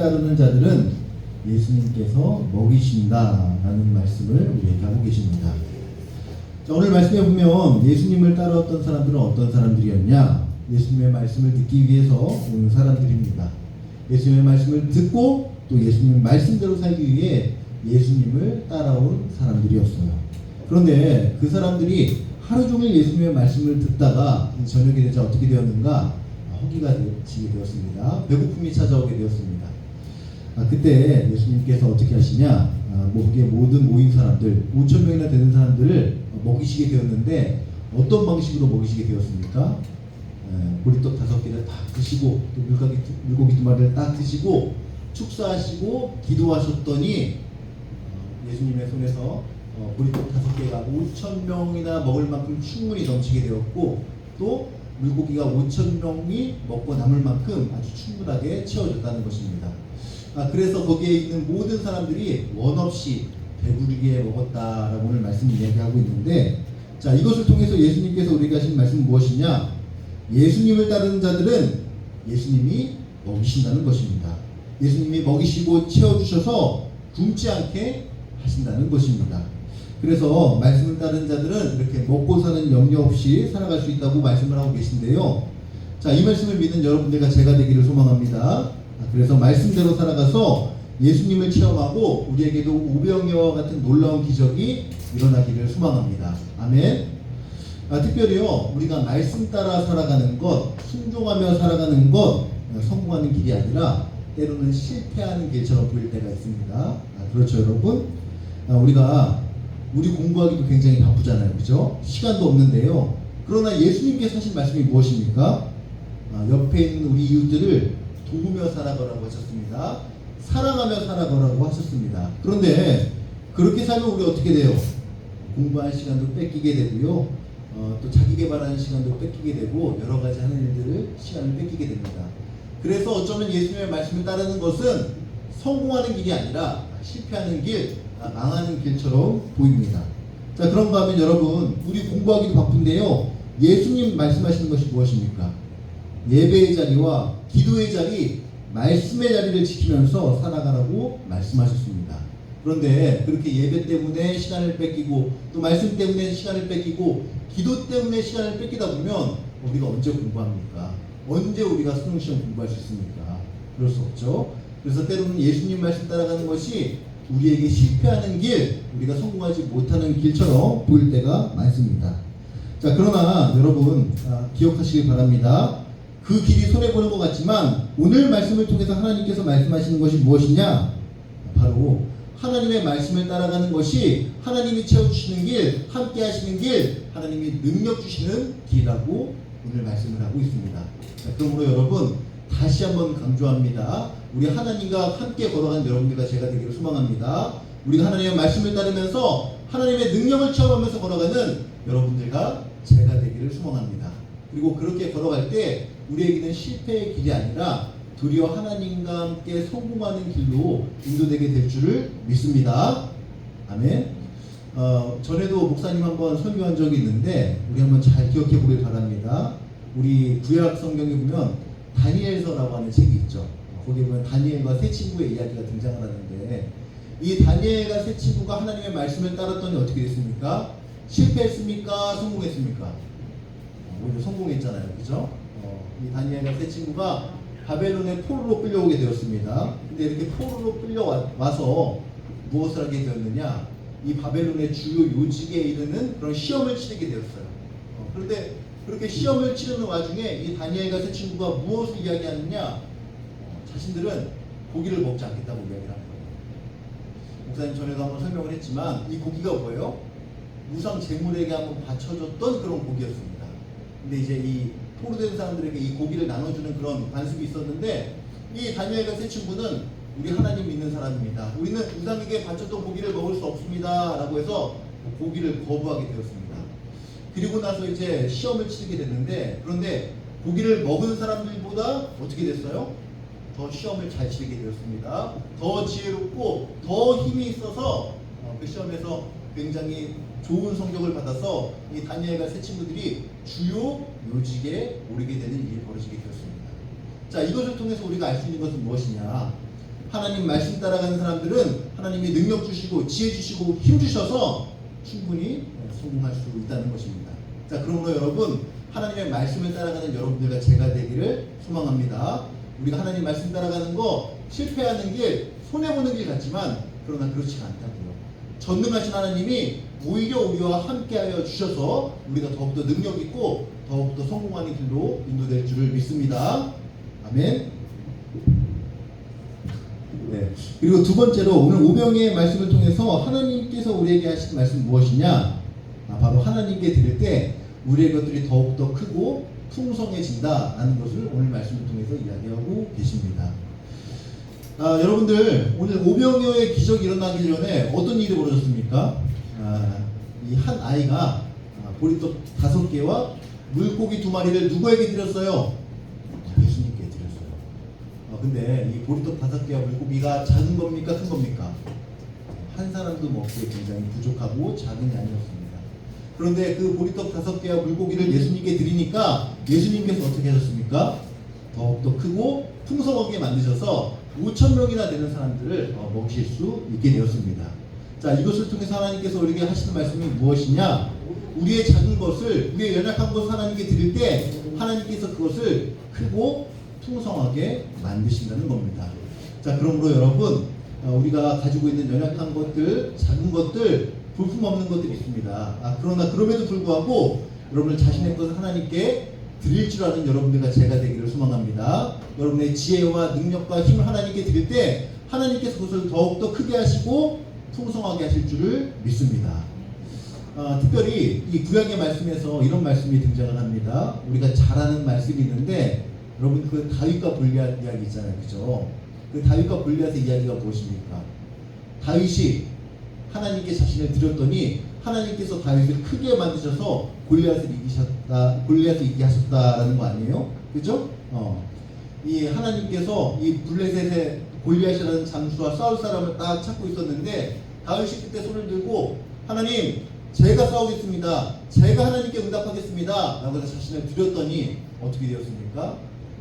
따르는 자들은 예수님께서 먹이신다라는 말씀을 우리에게 하고 계십니다. 자, 오늘 말씀에 보면 예수님을 따라왔던 사람들은 어떤 사람들이었냐? 예수님의 말씀을 듣기 위해서 온 사람들입니다. 예수님의 말씀을 듣고 또 예수님의 말씀대로 살기 위해 예수님을 따라온 사람들이었어요. 그런데 그 사람들이 하루 종일 예수님의 말씀을 듣다가 저녁이 되자 어떻게 되었는가? 허기가 지게 되었습니다. 배고픔이 찾아오게 되었습니다. 그때 예수님께서 어떻게 하시냐? 거기에 모든 모인 사람들 5,000명이나 되는 사람들을 먹이시게 되었는데 어떤 방식으로 먹이시게 되었습니까? 보리떡 5개를 딱 드시고 또 물고기 2마리를 딱 드시고 축사하시고 기도하셨더니 예수님의 손에서 보리떡 5개가 5,000명이나 먹을 만큼 충분히 넘치게 되었고 또 물고기가 5,000명이 먹고 남을 만큼 아주 충분하게 채워졌다는 것입니다. 그래서 거기에 있는 모든 사람들이 원없이 배부르게 먹었다라고 오늘 말씀을 이야기하고 있는데, 자, 이것을 통해서 예수님께서 우리에게 하신 말씀은 무엇이냐? 예수님을 따르는 자들은 예수님이 먹이신다는 것입니다. 예수님이 먹이시고 채워주셔서 굶지 않게 하신다는 것입니다. 그래서 말씀을 따르는 자들은 이렇게 먹고 사는 염려 없이 살아갈 수 있다고 말씀을 하고 계신데요. 자, 이 말씀을 믿는 여러분들과 제가 되기를 소망합니다. 그래서 말씀대로 살아가서 예수님을 체험하고 우리에게도 오병이어와 같은 놀라운 기적이 일어나기를 소망합니다. 아멘. 특별히요, 우리가 말씀 따라 살아가는 것, 순종하며 살아가는 것, 성공하는 길이 아니라 때로는 실패하는 길처럼 보일 때가 있습니다. 그렇죠, 여러분? 우리 공부하기도 굉장히 바쁘잖아요, 그죠? 시간도 없는데요. 그러나 예수님께서 하신 말씀이 무엇입니까? 옆에 있는 우리 이웃들을 도우며 살아가라고 하셨습니다. 사랑하며 살아가라고 하셨습니다. 그런데 그렇게 살면 우리 어떻게 돼요? 공부할 시간도 뺏기게 되고요. 또 자기 개발하는 시간도 뺏기게 되고 여러 가지 하는 일들을 시간을 뺏기게 됩니다. 그래서 어쩌면 예수님의 말씀을 따르는 것은 성공하는 길이 아니라 실패하는 길, 망하는 길처럼 보입니다. 자, 그런가 하면 여러분, 우리 공부하기도 바쁜데요. 예수님 말씀하시는 것이 무엇입니까? 예배의 자리와 기도의 자리, 말씀의 자리를 지키면서 살아가라고 말씀하셨습니다. 그런데 그렇게 예배 때문에 시간을 뺏기고 또 말씀 때문에 시간을 뺏기고 기도 때문에 시간을 뺏기다 보면 우리가 언제 공부합니까? 언제 우리가 수능시험 공부할 수 있습니까? 그럴 수 없죠. 그래서 때로는 예수님 말씀 따라가는 것이 우리에게 실패하는 길, 우리가 성공하지 못하는 길처럼 보일 때가 많습니다. 자, 그러나 여러분 기억하시기 바랍니다. 그 길이 손해보는 것 같지만 오늘 말씀을 통해서 하나님께서 말씀하시는 것이 무엇이냐? 바로 하나님의 말씀을 따라가는 것이 하나님이 채워주시는 길, 함께 하시는 길, 하나님이 능력 주시는 길이라고 오늘 말씀을 하고 있습니다. 자, 그러므로 여러분 다시 한번 강조합니다. 우리 하나님과 함께 걸어가는 여러분들과 제가 되기를 소망합니다. 우리가 하나님의 말씀을 따르면서 하나님의 능력을 체험하면서 걸어가는 여러분들과 제가 되기를 소망합니다. 그리고 그렇게 걸어갈 때 우리에게는 실패의 길이 아니라 도리어 하나님과 함께 성공하는 길로 인도되게 될 줄을 믿습니다. 아멘. 전에도 목사님 한번 설교한 적이 있는데 우리 한번 잘 기억해 보길 바랍니다. 우리 구약 성경에 보면 다니엘서라고 하는 책이 있죠. 거기에 보면 다니엘과 세 친구의 이야기가 등장을 하는데 이 다니엘과 세 친구가 하나님의 말씀을 따랐더니 어떻게 됐습니까? 실패했습니까? 성공했습니까? 오히려 성공했잖아요. 그죠? 이 다니엘과 세 친구가 바벨론의 포로로 끌려오게 되었습니다. 근데 이렇게 포로로 끌려와서 무엇을 하게 되었느냐? 이 바벨론의 주요 요직에 이르는 그런 시험을 치르게 되었어요. 그런데 그렇게 시험을 치르는 와중에 이 다니엘과 세 친구가 무엇을 이야기하느냐? 자신들은 고기를 먹지 않겠다고 이야기를 하는 거예요. 목사님 전에도 한번 설명을 했지만 이 고기가 뭐예요? 우상 제물에게 한번 바쳐줬던 그런 고기였습니다. 근데 이제 이 포로된 사람들에게 이 고기를 나눠주는 그런 관습이 있었는데 이 다니엘과 세 친구는 우리 하나님 믿는 사람입니다. 우리는 우상에게 바쳤던 고기를 먹을 수 없습니다. 라고 해서 고기를 거부하게 되었습니다. 그리고 나서 이제 시험을 치르게 됐는데 그런데 고기를 먹은 사람들보다 어떻게 됐어요? 더 시험을 잘 치르게 되었습니다. 더 지혜롭고 더 힘이 있어서 그 시험에서 굉장히 좋은 성적을 받아서 이 다니엘과 세 친구들이 주요 요직에 오르게 되는 일이 벌어지게 되었습니다. 자, 이것을 통해서 우리가 알 수 있는 것은 무엇이냐? 하나님 말씀 따라가는 사람들은 하나님이 능력 주시고 지혜 주시고 힘 주셔서 충분히 성공할 수 있다는 것입니다. 자, 그러므로 여러분, 하나님의 말씀을 따라가는 여러분들과 제가 되기를 소망합니다. 우리가 하나님 말씀 따라가는 거 실패하는 길, 손해보는 길 같지만 그러나 그렇지가 않다고요. 전능하신 하나님이 오히려 우리와 함께하여 주셔서 우리가 더욱더 능력 있고 더욱더 성공하는 길로 인도될 줄을 믿습니다. 아멘. 네. 그리고 두 번째로 오늘 오병이의 말씀을 통해서 하나님께서 우리에게 하신 말씀 무엇이냐? 바로 하나님께 드릴 때 우리의 것들이 더욱더 크고 풍성해진다라는 것을 오늘 말씀을 통해서 이야기하고 계십니다. 여러분들, 오늘 오병이어의 기적이 일어나기 전에 어떤 일이 벌어졌습니까? 이 한 아이가 보리떡 5개와 물고기 2마리를 누구에게 드렸어요? 예수님께 드렸어요. 근데 이 보리떡 5개와 물고기가 작은 겁니까? 큰 겁니까? 한 사람도 먹기에 굉장히 부족하고 작은 양이었습니다. 그런데 그 보리떡 5개와 물고기를 예수님께 드리니까 예수님께서 어떻게 하셨습니까? 더욱더 크고 풍성하게 만드셔서 5,000명이나 되는 사람들을 먹이실 수 있게 되었습니다. 자, 이것을 통해서 하나님께서 우리에게 하시는 말씀이 무엇이냐? 우리의 작은 것을, 우리의 연약한 것을 하나님께 드릴 때 하나님께서 그것을 크고 풍성하게 만드신다는 겁니다. 자, 그러므로 여러분, 우리가 가지고 있는 연약한 것들, 작은 것들, 볼품없는 것들이 있습니다. 그러나 그럼에도 불구하고 여러분들 자신의 것을 하나님께 드릴 줄 아는 여러분들과 제가 되기를 소망합니다. 여러분의 지혜와 능력과 힘을 하나님께 드릴 때 하나님께서 그것을 더욱더 크게 하시고 풍성하게 하실 줄을 믿습니다. 특별히 이 구약의 말씀에서 이런 말씀이 등장을 합니다. 우리가 잘 아는 말씀이 있는데 여러분, 그 다윗과 골리앗 이야기 있잖아요, 그죠? 그 다윗과 골리앗의 이야기가 무엇입니까? 다윗이 하나님께 자신을 드렸더니 하나님께서 다윗을 크게 만드셔서 골리앗을 이기게 하셨다라는 거 아니에요? 그죠? 이 하나님께서 이 블레셋의 골리앗이라는 장수와 싸울 사람을 딱 찾고 있었는데 다윗이 그때 손을 들고 하나님, 제가 싸우겠습니다. 제가 하나님께 응답하겠습니다. 라고 해서 자신을 드렸더니 어떻게 되었습니까?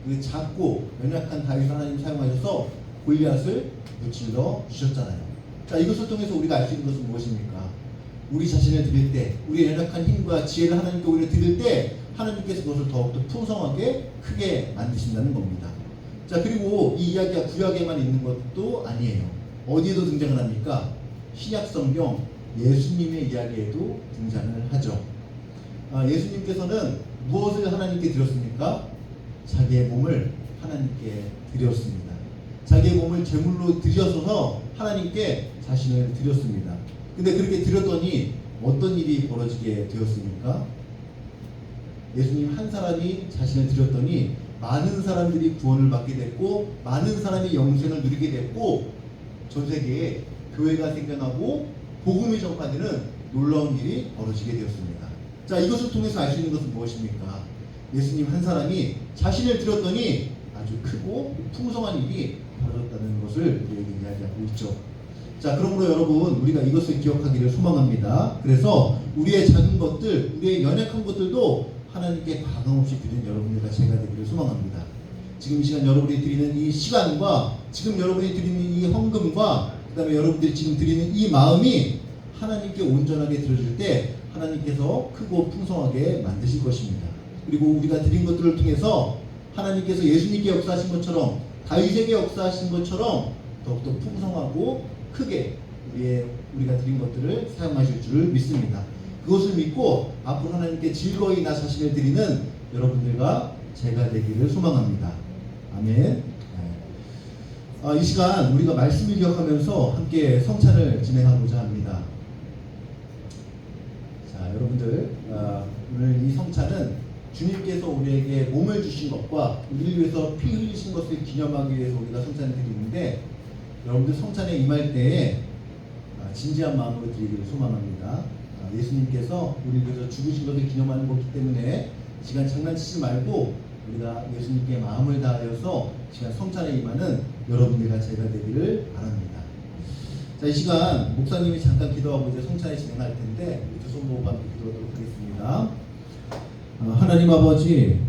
그 작고 연약한 다윗을 하나님 사용하셔서 골리앗을 무찔러 주셨잖아요. 자, 이것을 통해서 우리가 알 수 있는 것은 무엇입니까? 우리 자신을 드릴 때, 우리의 연약한 힘과 지혜를 하나님께 우리를 드릴 때 하나님께서 그것을 더욱더 풍성하게 크게 만드신다는 겁니다. 자, 그리고 이 이야기가 구약에만 있는 것도 아니에요. 어디에도 등장을 합니까? 신약 성경 예수님의 이야기에도 등장을 하죠. 예수님께서는 무엇을 하나님께 드렸습니까? 자기의 몸을 하나님께 드렸습니다. 자기의 몸을 제물로 드려서 하나님께 자신을 드렸습니다. 근데 그렇게 드렸더니 어떤 일이 벌어지게 되었습니까? 예수님 한 사람이 자신을 드렸더니 많은 사람들이 구원을 받게 됐고 많은 사람이 영생을 누리게 됐고 전 세계에 교회가 생겨나고 복음이 전파되는 놀라운 일이 벌어지게 되었습니다. 자, 이것을 통해서 알 수 있는 것은 무엇입니까? 예수님 한 사람이 자신을 드렸더니 아주 크고 풍성한 일이 벌어졌다는 것을 우리에게 이야기하고 있죠. 자, 그러므로 여러분, 우리가 이것을 기억하기를 소망합니다. 그래서 우리의 작은 것들, 우리의 연약한 것들도 하나님께 과감없이 드리는 여러분들과 제가 되기를 소망합니다. 지금 이 시간 여러분이 드리는 이 시간과 지금 여러분이 드리는 이 헌금과 그 다음에 여러분들이 지금 드리는 이 마음이 하나님께 온전하게 드려질 때 하나님께서 크고 풍성하게 만드실 것입니다. 그리고 우리가 드린 것들을 통해서 하나님께서 예수님께 역사하신 것처럼 다윗에게 역사하신 것처럼 더욱더 풍성하고 크게 우리가 드린 것들을 사용하실 줄을 믿습니다. 그것을 믿고 앞으로 하나님께 즐거이 나 자신을 드리는 여러분들과 제가 되기를 소망합니다. 아멘. 이 시간 우리가 말씀을 기억하면서 함께 성찬을 진행하고자 합니다. 자, 여러분들, 오늘 이 성찬은 주님께서 우리에게 몸을 주신 것과 우리를 위해서 피 흘리신 것을 기념하기 위해서 우리가 성찬을 드리는데, 여러분들 성찬에 임할 때에 진지한 마음으로 드리기를 소망합니다. 예수님께서 우리를 위해서 죽으신 것을 기념하는 것이기 때문에 시간 장난치지 말고 우리가 예수님께 마음을 다하여서 시간 성찬에 임하는 여러분들과 제가 되기를 바랍니다. 자, 이 시간 목사님이 잠깐 기도하고 이제 성찬에 진행할 텐데 두 손 모으고 함께 기도하도록 하겠습니다. 하나님 아버지,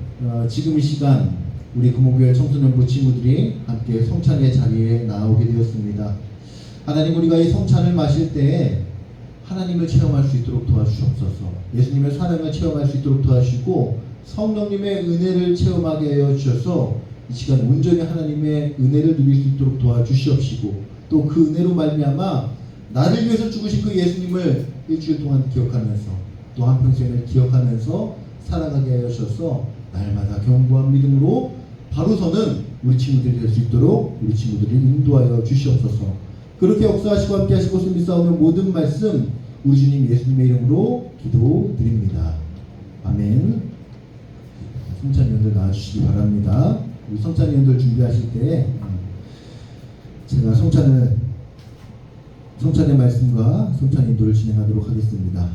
지금 이 시간 우리 금호교회 청소년부 친구들이 함께 성찬의 자리에 나오게 되었습니다. 하나님, 우리가 이 성찬을 마실 때 하나님을 체험할 수 있도록 도와주시옵소서. 예수님의 사랑을 체험할 수 있도록 도와주시고 성령님의 은혜를 체험하게 하여 주셔서 이 시간 온전히 하나님의 은혜를 누릴 수 있도록 도와주시옵시고, 또 그 은혜로 말미암아 나를 위해서 죽으신 그 예수님을 일주일 동안 기억하면서 또 한평생을 기억하면서 살아가게 하여 주셔서 날마다 견고한 믿음으로 바로 서는 우리 친구들이 될 수 있도록 우리 친구들을 인도하여 주시옵소서. 그렇게 역사하시고 함께 하시고 승리 싸우는 모든 말씀 우리 주님 예수님의 이름으로 기도드립니다. 아멘. 성찬위원들 나와주시기 바랍니다. 우리 성찬위원들 준비하실 때 제가 성찬의 말씀과 성찬 인도를 진행하도록 하겠습니다.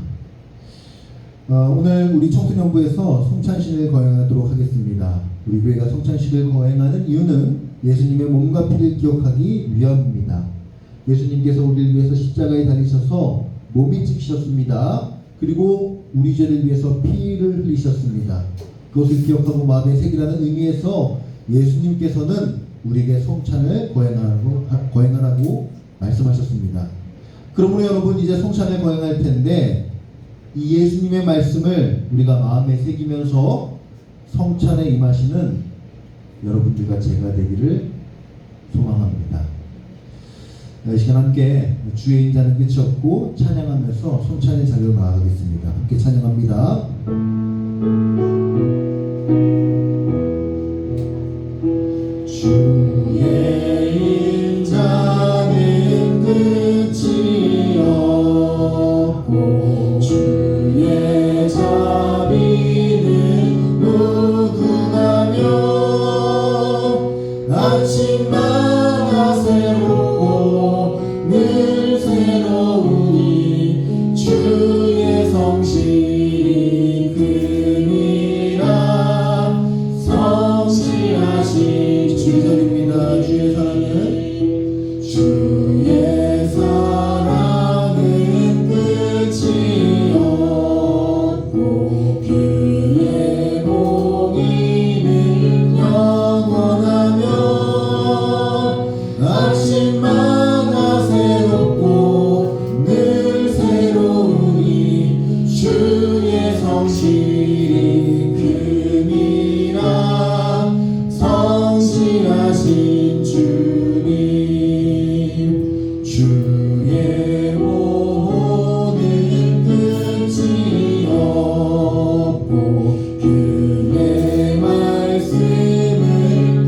오늘 우리 청소년부에서 성찬식을 거행하도록 하겠습니다. 우리 교회가 성찬식을 거행하는 이유는 예수님의 몸과 피를 기억하기 위함입니다. 예수님께서 우리를 위해서 십자가에 달리셔서 몸이 찢기셨습니다. 그리고 우리 죄를 위해서 피를 흘리셨습니다. 그것을 기억하고 마음에 새기라는 의미에서 예수님께서는 우리에게 성찬을 거행하라고 말씀하셨습니다. 그러므로 여러분, 이제 성찬을 거행할 텐데 이 예수님의 말씀을 우리가 마음에 새기면서 성찬에 임하시는 여러분들과 제가 되기를 소망합니다. 이 시간 함께 주의 인자는 끝이 없고 찬양하면서 성찬의 자리로 나아가겠습니다. 함께 찬양합니다. 주의 인자는 끝이 없고 주의 자비는 무궁하며 아침마다 새롭고 늘 새로우니 주의 성실이 큼이라. 성실하신 주절입니다. 주의 사랑은 끝이 없고 그의 공의는 영원하며 아침마다 새롭고 늘 새로우니 주의 성실이 큼이라. 성실하신 주님, 주의 모든 끝이 없고 그의 말씀을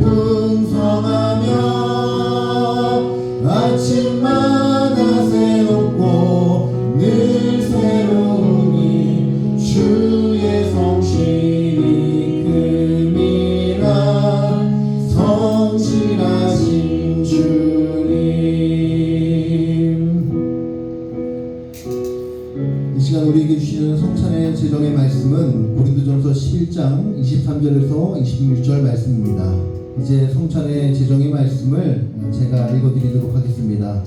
풍성하며 아침마다 새롭고 늘 새로우니 주의 성실이 큼이라. 성실하신 주님. 이 시간 우리에게 주시는 성찬의 제정의 말씀은 고린도전서 11장 23절에서 26절 말씀입니다. 이제 성찬의 제정의 말씀을 제가 읽어드리도록 하겠습니다.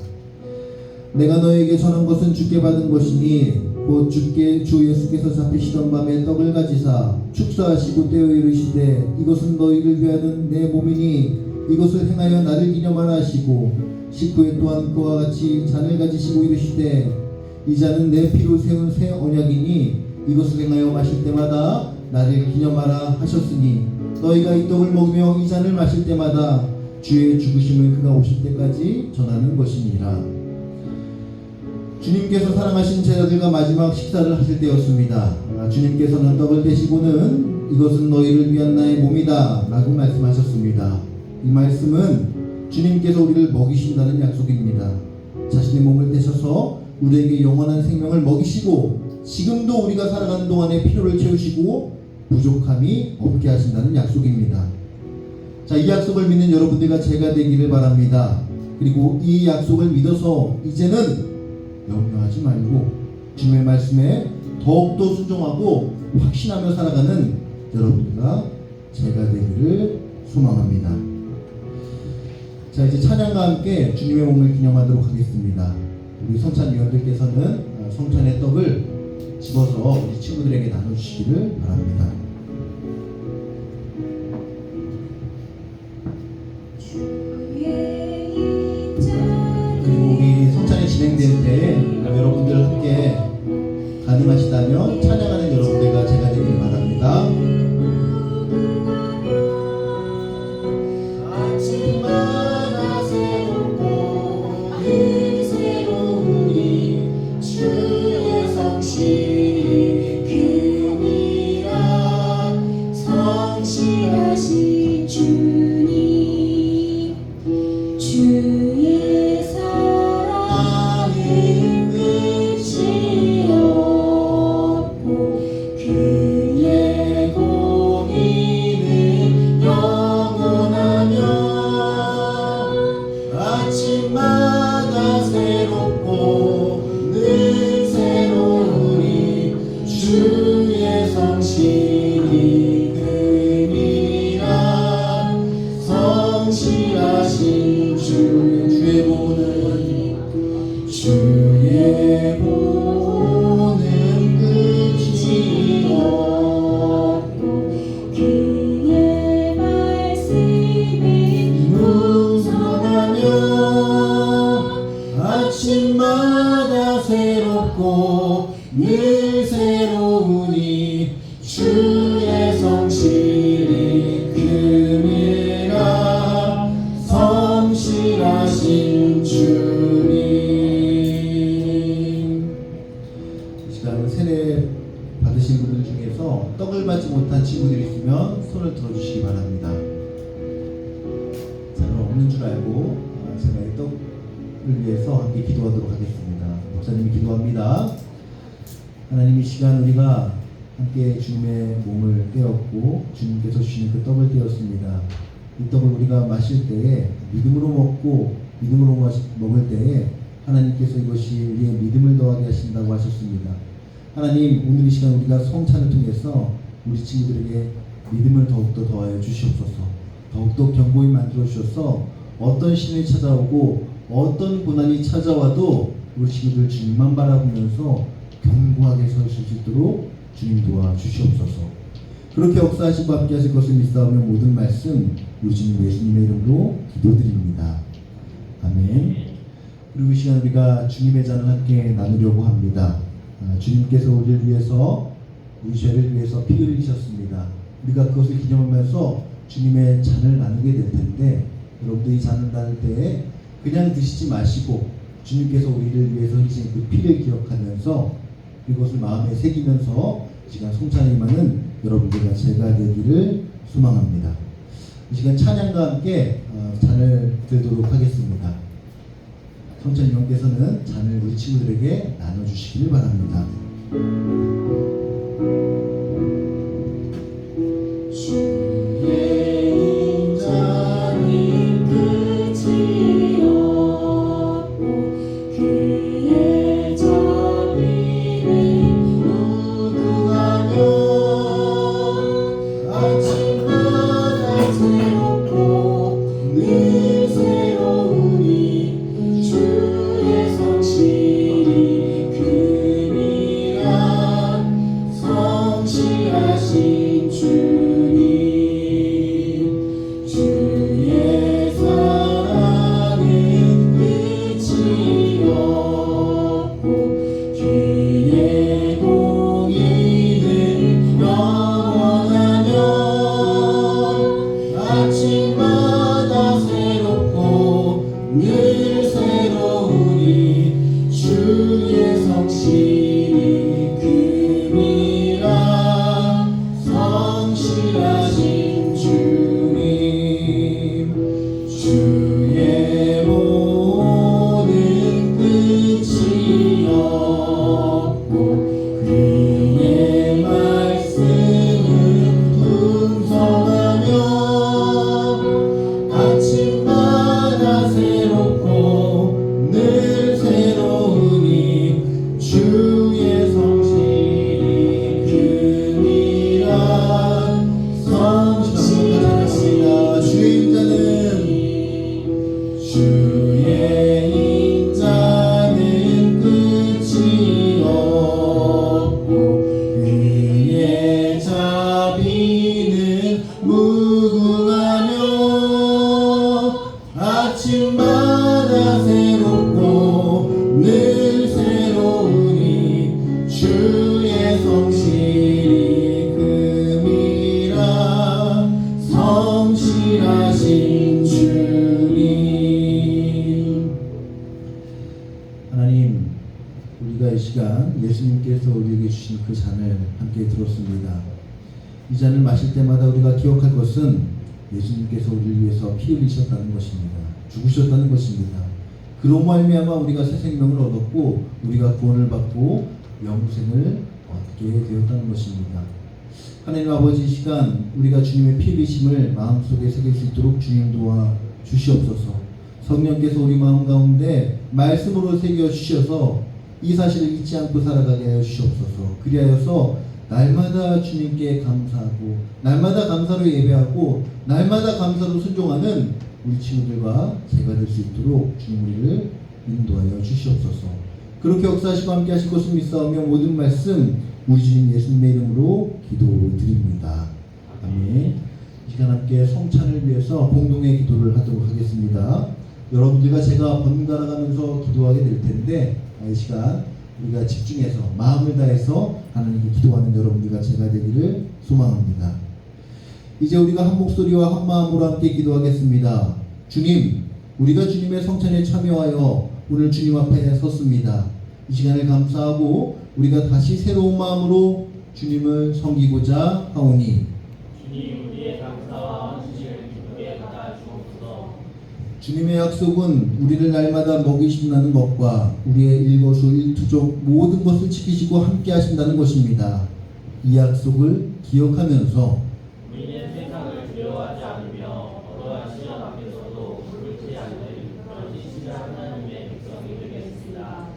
내가 너에게 전한 것은 주께 받은 것이니 곧 주께 주 예수께서 잡히시던 밤에 떡을 가지사 축사하시고 떼어 이르시되 이것은 너희를 위하는 내 몸이니 이것을 행하여 나를 기념하라 하시고 식후에 또한 그와 같이 잔을 가지시고 이르시되 이 잔은 내 피로 세운 새 언약이니 이것을 행하여 마실 때마다 나를 기념하라 하셨으니 너희가 이 떡을 먹으며 이 잔을 마실 때마다 주의 죽으심을 그가 오실 때까지 전하는 것이니라. 주님께서 사랑하신 제자들과 마지막 식사를 하실 때였습니다. 주님께서는 떡을 떼시고는 이것은 너희를 위한 나의 몸이다 라고 말씀하셨습니다. 이 말씀은 주님께서 우리를 먹이신다는 약속입니다. 자신의 몸을 떼셔서 우리에게 영원한 생명을 먹이시고 지금도 우리가 살아가는 동안에 필요를 채우시고 부족함이 없게 하신다는 약속입니다. 자, 이 약속을 믿는 여러분들과 제가 되기를 바랍니다. 그리고 이 약속을 믿어서 이제는 염려하지 말고 주님의 말씀에 더욱더 순종하고 확신하며 살아가는 여러분들과 제가 되기를 소망합니다. 자, 이제 찬양과 함께 주님의 몸을 기념하도록 하겠습니다. 우리 성찬위원들께서는 성찬의 떡을 집어서 우리 친구들에게 나눠주시기를 바랍니다. 함께 가능하시다면 찬양하는 여러분들과 제가 되기를 바랍니다. 아침마다 새롭고 늘 새로우니 주의 성실이 큼이라 성실하신 주님 주의 사랑은 끝이 없고 그의 공의는 영원하며 아침마다 새롭고 늘 새로우니 주의 성실이 큼이라 성실하신 주의 보는 끝이 없고 그의 말씀이 무성하며 아침마다 새롭고 늘 새로우니 주의 성실이 큼이라 성실하신 주님. 이 시간 세례 받으신 분들 중에서 떡을 받지 못한 친구들이 있으면 손을 들어주시기 바랍니다. 자, 그럼 없는 줄 알고 제가 이 떡을 위해서 함께 기도하도록 하겠습니다. 목사님이 기도합니다. 하나님, 이 시간 우리가 함께 주님의 몸을 깨었고 주님께서 주신 그 떡을 깨었습니다. 이 떡을 우리가 마실 때에 믿음으로 먹고 믿음으로 먹을 때에 하나님께서 이것이 우리의 믿음을 더하게 하신다고 하셨습니다. 하나님, 오늘 이 시간 우리가 성찬을 통해서 우리 친구들에게 믿음을 더욱더 더하여 주시옵소서. 더욱더 견고히 만들어 주셔서 어떤 시련이 찾아오고 어떤 고난이 찾아와도 우리 친구들 주님만 바라보면서 견고하게 서 있을 수 있도록 주님 도와 주시옵소서. 그렇게 역사하시고 함께 하실 것을 믿사오며 모든 말씀 우리 주님 예수님의 이름으로 기도드립니다. 아멘. 그리고 이 시간 우리가 주님의 잔을 함께 나누려고 합니다. 주님께서 우리를 위해서 우리 죄를 위해서 피 흘리셨습니다. 우리가 그것을 기념하면서 주님의 잔을 나누게 될 텐데, 여러분들이 이 잔을 나눌 때에 그냥 드시지 마시고 주님께서 우리를 위해서 흘리신 그 피를 기억하면서 이것을 마음에 새기면서 이 시간 성찬에 임하는 여러분들과 제가 되기를 소망합니다. 이 시간 찬양과 함께 잔을 들도록 하겠습니다. 성찬위원께서는 잔을 우리 친구들에게 나눠주시기를 바랍니다. 새롭고 늘 새로우니 주 시간 예수님께서 우리에게 주신 그 잔을 함께 들었습니다. 이 잔을 마실 때마다 우리가 기억할 것은 예수님께서 우리를 위해서 피 흘리셨다는 것입니다. 죽으셨다는 것입니다. 그로 말미암아 우리가 새 생명을 얻었고 우리가 구원을 받고 영생을 얻게 되었다는 것입니다. 하나님 아버지, 이 시간 우리가 주님의 피 흘리심을 마음속에 새길 수 있도록 주님 도와 주시옵소서. 성령께서 우리 마음 가운데 말씀으로 새겨 주셔서 이 사실을 잊지 않고 살아가게 하여 주시옵소서. 그리하여서 날마다 주님께 감사하고 날마다 감사로 예배하고 날마다 감사로 순종하는 우리 친구들과 제가 될 수 있도록 주님 우리를 인도하여 주시옵소서. 그렇게 역사하시고 함께 하실 것을 믿사오며 모든 말씀 우리 주님 예수님의 이름으로 기도드립니다. 아멘. 이 시간 함께 성찬을 위해서 공동의 기도를 하도록 하겠습니다. 여러분들과 제가 번갈아 가면서 기도하게 될 텐데 이 시간 우리가 집중해서 마음을 다해서 하나님께 기도하는 여러분들과 제가 되기를 소망합니다. 이제 우리가 한 목소리와 한 마음으로 함께 기도하겠습니다. 주님, 우리가 주님의 성찬에 참여하여 오늘 주님 앞에 섰습니다. 이 시간을 감사하고 우리가 다시 새로운 마음으로 주님을 섬기고자 하오니 주님, 우리의 감사와 지식을 기쁘게 받아 주옵소서. 주님의 약속은 우리를 날마다 먹이신다는 것과 우리의 일거수일투족 모든 것을 지키시고 함께 하신다는 것입니다. 이 약속을 기억하면서 우리는 세상을 두려워하지 않으며 어떠한 시련 앞에서도 물들지 않는 그런 진짜 하나님의 백성이 되겠습니다.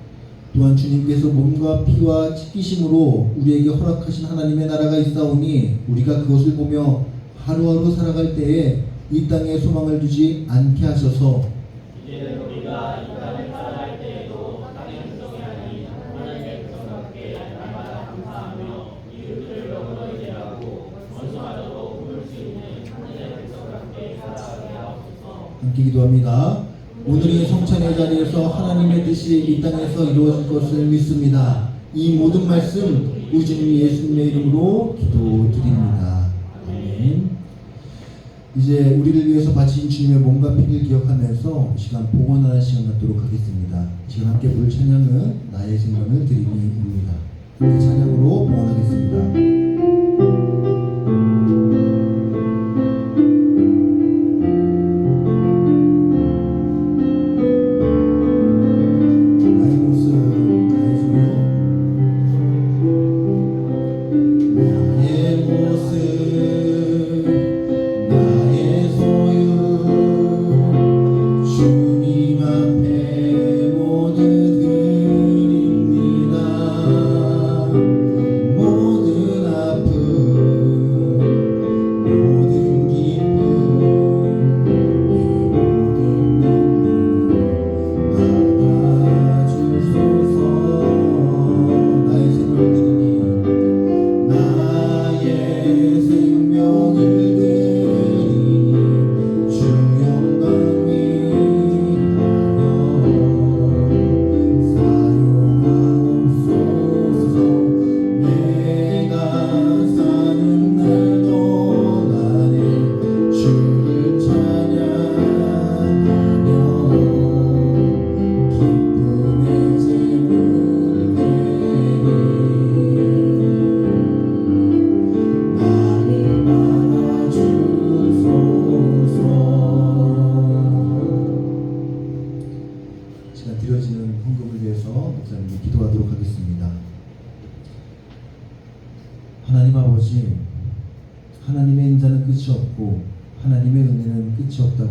또한 주님께서 몸과 피와 찢기심으로 우리에게 허락하신 하나님의 나라가 있사오니 우리가 그것을 보며 하루하루 살아갈 때에 이 땅에 소망을 두지 않게 하셔서 이제는 우리가 이 땅을 살아갈 때에도 땅의 백성이 아닌 하나님의 백성과 함께 날마다 감사하며 이웃을 영으로 의지하고 원수마저도 부를 수 있는 하나님의 백성과 함께 살아가게 하옵소서. 함께 기도합니다. 오늘의 성찬의 자리에서 하나님의 뜻이 이 땅에서 이루어질 것을 믿습니다. 이 모든 말씀 우리 주님 예수님의 이름으로 기도드립니다. 아멘. 이제 우리를 위해서 바친 주님의 몸과 피를 기억하면서 이 시간 봉헌하는 시간 갖도록 하겠습니다. 지금 함께 볼 찬양은 나의 생명을 드림이입니다. 이 찬양으로 봉헌하겠습니다. 드려지는 헌금을 위해서 목사님이 기도하도록 하겠습니다. 하나님 아버지, 하나님의 인자는 끝이 없고 하나님의 은혜는 끝이 없다고